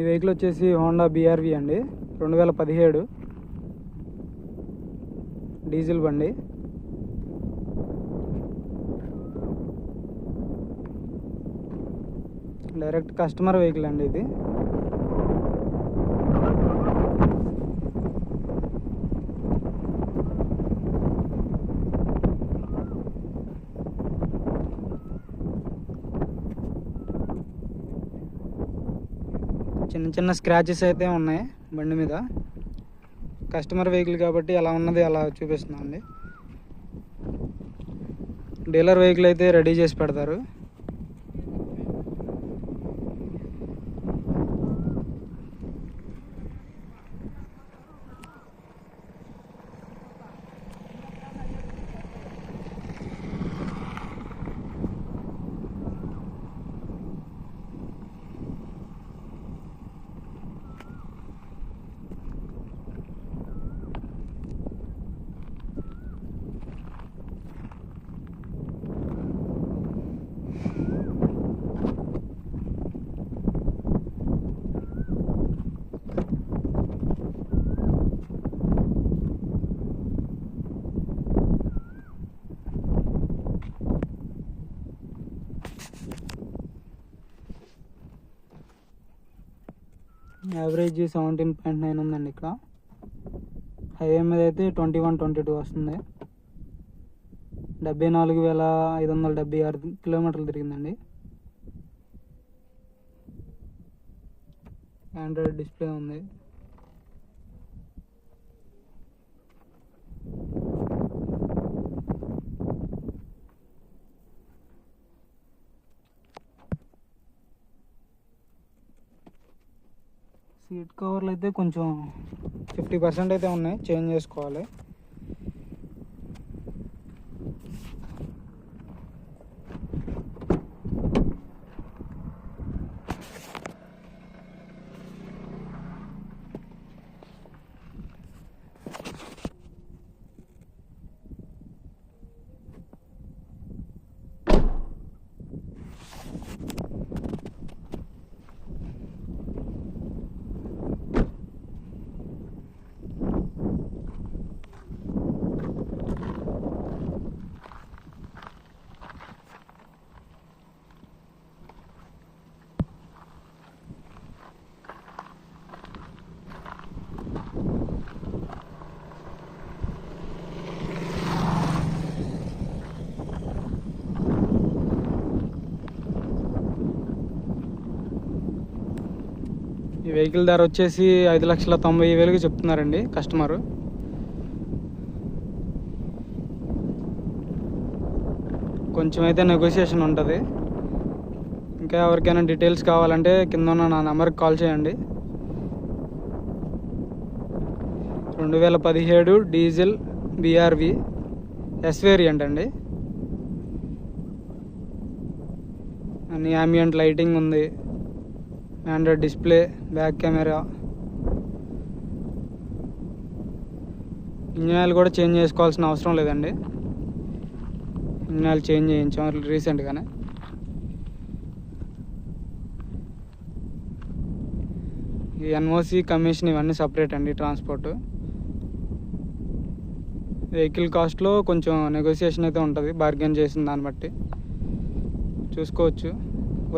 ఈ వెహికల్ వచ్చేసి Honda BRV అండి, 2017 డీజిల్ బండి. డైరెక్ట్ కస్టమర్ వెహికల్ అండి ఇది. చిన్న చిన్న స్క్రాచెస్ అయితే ఉన్నాయి బండి మీద. కస్టమర్ వెహికల్ కాబట్టి ఎలా ఉన్నది అలా చూపిస్తున్నాం అండి. డీలర్ వెహికల్ అయితే రెడీ చేసి పెడతారు. యావరేజ్ 17.9 ఉందండి. ఇక్కడ హైవే మీద అయితే 21-22 వస్తుంది. 74,576 కిలోమీటర్లు తిరిగిందండి. ఆండ్రాయిడ్ డిస్ప్లే ఉంది. సీట్ కవర్లు అయితే కొంచెం 50% అయితే ఉన్నాయి, చేంజ్ చేసుకోవాలి. ఈ వెహికల్ ధర వచ్చేసి 5,90,000 చెప్తున్నారండి కస్టమరు. కొంచెం అయితే నెగోషియేషన్ ఉంటుంది. ఇంకా ఎవరికైనా డీటెయిల్స్ కావాలంటే కింద ఉన్న నా నెంబర్కి కాల్ చేయండి. 2017 డీజిల్ BRV ఎస్ వేరియంట్ అండి. అన్ని ambient లైటింగ్ ఉంది, Android display, back camera. Engine oil కూడా చేంజ్ చేసుకోవాల్సిన అవసరం లేదండి. ఇంజిన్ ఆయిల్ చేంజ్ చేయించాం రీసెంట్గానే. ఈ NOC కమిషన్ ఇవన్నీ సపరేట్ అండి. ట్రాన్స్పోర్ట్ వెహికల్ కాస్ట్లో కొంచెం నెగోషియేషన్ అయితే ఉంటుంది, బార్గెన్ చేసిన దాన్ని బట్టి చూసుకోవచ్చు.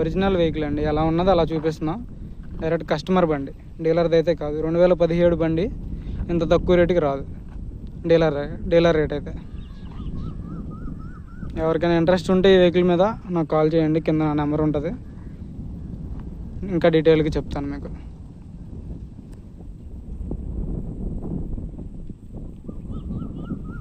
ఒరిజినల్ వెహికల్ అండి, ఎలా ఉన్నదో అలా చూపిస్తున్నాం. డైరెక్ట్ కస్టమర్ బండి, డీలర్ది అయితే కాదు. 2017 బండి ఇంత తక్కువ రేటుకి రాదు డీలర్ రేట్ అయితే. ఎవరికైనా ఇంట్రెస్ట్ ఉంటే ఈ వెహికల్ మీద నాకు కాల్ చేయండి, కింద నా నెంబర్ ఉంటుంది. ఇంకా డీటెయిల్గా చెప్తాను మీకు.